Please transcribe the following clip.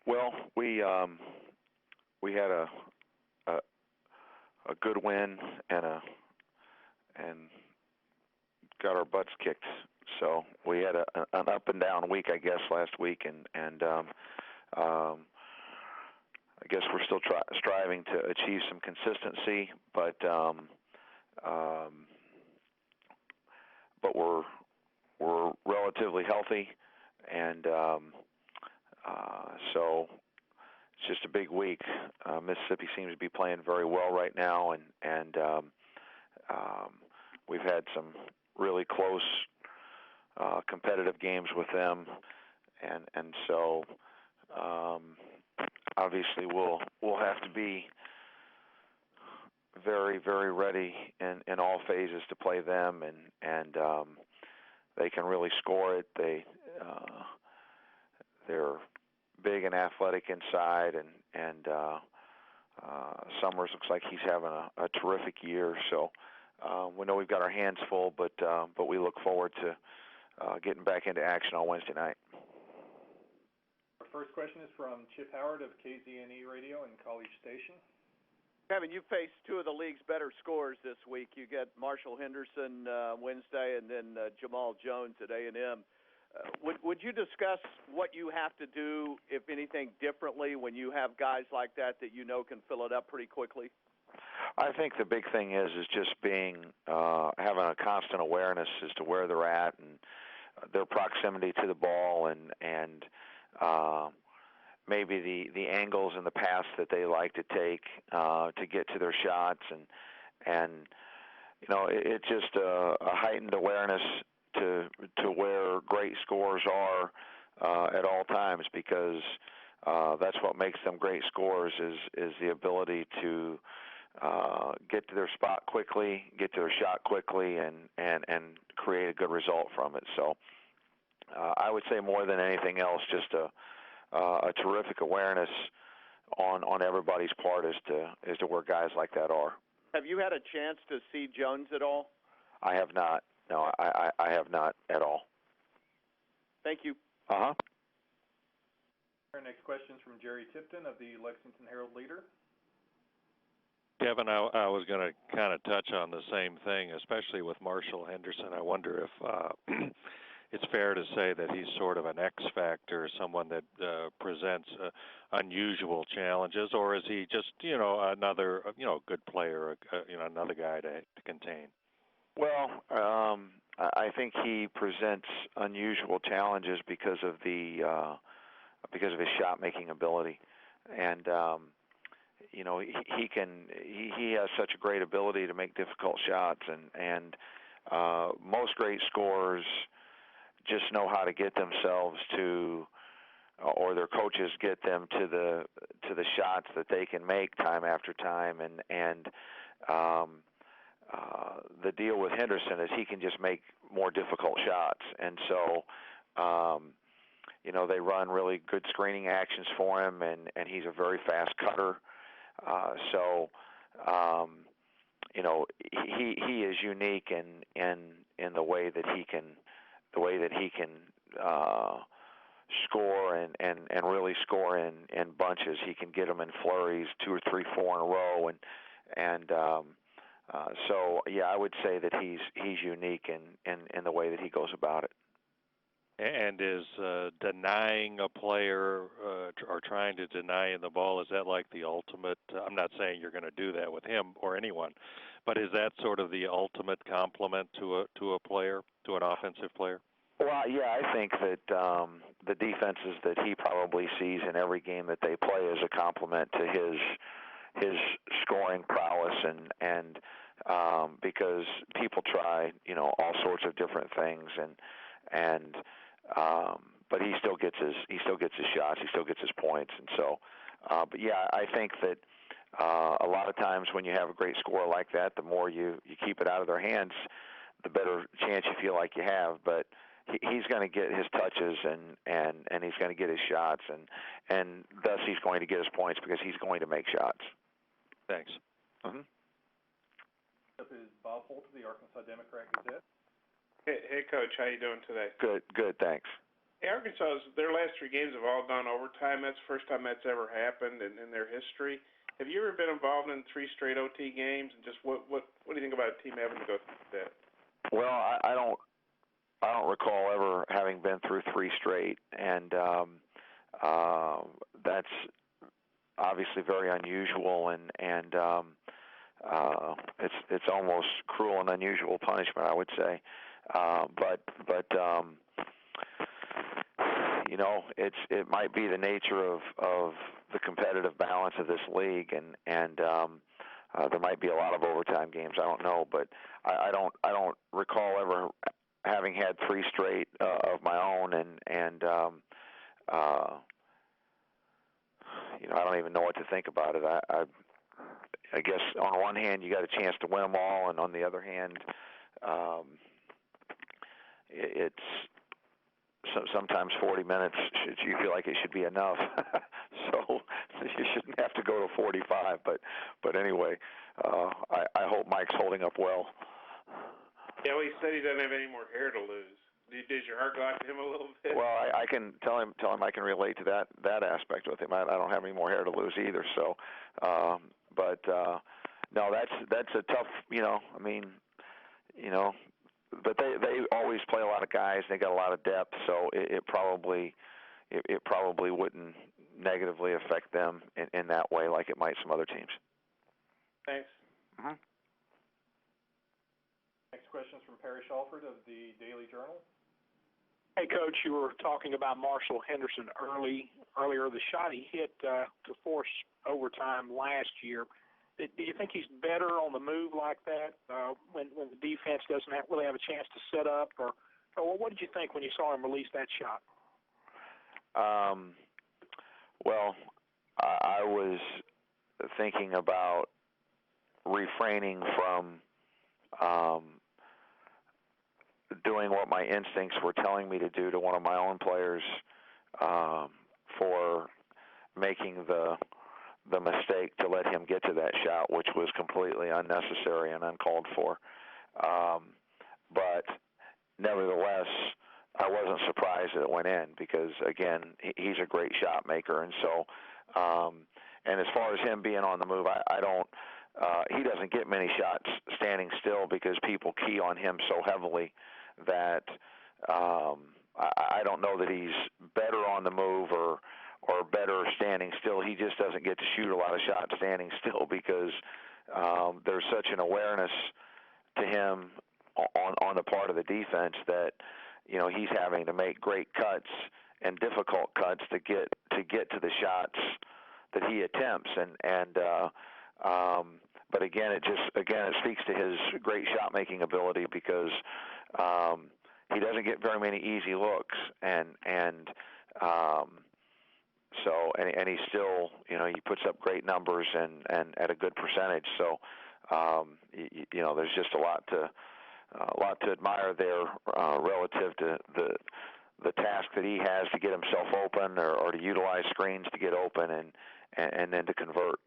Well, we had a a good win and got our butts kicked. So we had an up and down week, I guess, last week, and I guess we're still striving to achieve some consistency, but we're relatively healthy, and so it's just a big week. Mississippi seems to be playing very well right now, and we've had some really close competitive games with them, and so obviously we'll have to be very, very ready in all phases to play them, and they can really score it. They're big and athletic inside, and Summers looks like he's having a terrific year. So we know we've got our hands full, but we look forward to getting back into action on Wednesday night. Our first question is from Chip Howard of KZNE Radio in College Station. Kevin, you faced two of the league's better scorers this week. You get Marshall Henderson Wednesday, and then Jamal Jones at A&M. Would you discuss what you have to do, if anything, differently when you have guys like that you know can fill it up pretty quickly? I think the big thing is just being having a constant awareness as to where they're at and their proximity to the ball, and maybe the angles in the pass that they like to take to get to their shots, and you know, it's just a heightened awareness to where great scorers are at all times, because that's what makes them great scorers is the ability to get to their spot quickly, get to their shot quickly, and create a good result from it. So I would say more than anything else, just a terrific awareness on everybody's part as to where guys like that are. Have you had a chance to see Jones at all? I have not. No, I have not at all. Thank you. Uh-huh. Our next question is from Jerry Tipton of the Lexington Herald-Leader. Kevin, I was going to kind of touch on the same thing, especially with Marshall Henderson. I wonder if it's fair to say that he's sort of an X factor, someone that presents unusual challenges, or is he just, another, good player, another guy to contain? Well, I think he presents unusual challenges because of his shot making ability, and he has such a great ability to make difficult shots, and most great scorers just know how to get themselves to, or their coaches get them to the shots that they can make time after time, and the deal with Henderson is he can just make more difficult shots, and so they run really good screening actions for him, and he's a very fast cutter. So he is unique in the way that he can score and really score in bunches. He can get them in flurries, 2 or 3, 4 in a row, and so yeah, I would say that he's unique in the way that he goes about it. And is denying a player or trying to deny him the ball, is that like the ultimate? I'm not saying you're going to do that with him or anyone, but is that sort of the ultimate compliment to a player, to an offensive player? Well, yeah, I think that the defenses that he probably sees in every game that they play is a compliment to his scoring prowess, and because people try all sorts of different things, and but he still gets his shots, he still gets his points, and so but yeah, I think that a lot of times when you have a great scorer like that, the more you keep it out of their hands, the better chance you feel like you have. But he's going to get his touches, and he's going to get his shots, and thus he's going to get his points because he's going to make shots. Thanks. Mm-hmm. Up is Bob Holt of the Arkansas Democrat Gazette. Hey, Coach, how you doing today? Good, thanks. Arkansas, their last 3 games have all gone overtime. That's the first time that's ever happened in their history. Have you ever been involved in 3 straight OT games? And just what do you think about a team having to go through that? Well, I don't recall ever having been through 3 straight, and that's obviously very unusual, and it's almost cruel and unusual punishment, I would say. But you know, it might be the nature of the competitive balance of this league, and there might be a lot of overtime games. I don't know, but I don't recall ever having had 3 straight of my own, and you know, I don't even know what to think about it. I guess on one hand you got a chance to win them all, and on the other hand, it's sometimes 40 minutes you feel like it should be enough. So you shouldn't have to go to 45. But anyway, I hope Mike's holding up well. Yeah, well, he said he doesn't have any more hair to lose. Does your heart go out to him a little bit? Well, I can tell him I can relate to that aspect with him. I don't have any more hair to lose either. So, but no, that's a tough. You know, I mean, you know, but they always play a lot of guys. They got a lot of depth, so it probably wouldn't negatively affect them in that way like it might some other teams. Thanks. Mm-hmm. Next question is from Perry Shalford of the Daily Journal. Hey, Coach, you were talking about Marshall Henderson earlier. The shot he hit to force overtime last year, do you think he's better on the move like that when the defense doesn't really have a chance to set up? Or what did you think when you saw him release that shot? Well, I was thinking about refraining from doing what my instincts were telling me to do to one of my own players for making the mistake to let him get to that shot, which was completely unnecessary and uncalled for. But nevertheless, I wasn't surprised that it went in because, again, he's a great shot maker. And so, and as far as him being on the move, I don't, he doesn't get many shots standing still because people key on him so heavily that I don't know that he's better on the move or better standing still. He just doesn't get to shoot a lot of shots standing still because there's such an awareness to him on the part of the defense that, you know, he's having to make great cuts and difficult cuts to get to the shots that he attempts, but again, it speaks to his great shot making ability because he doesn't get very many easy looks, and he still, you know, he puts up great numbers and at a good percentage. So you know, there's just a lot to admire there relative to the task that he has to get himself open or to utilize screens to get open and then to convert.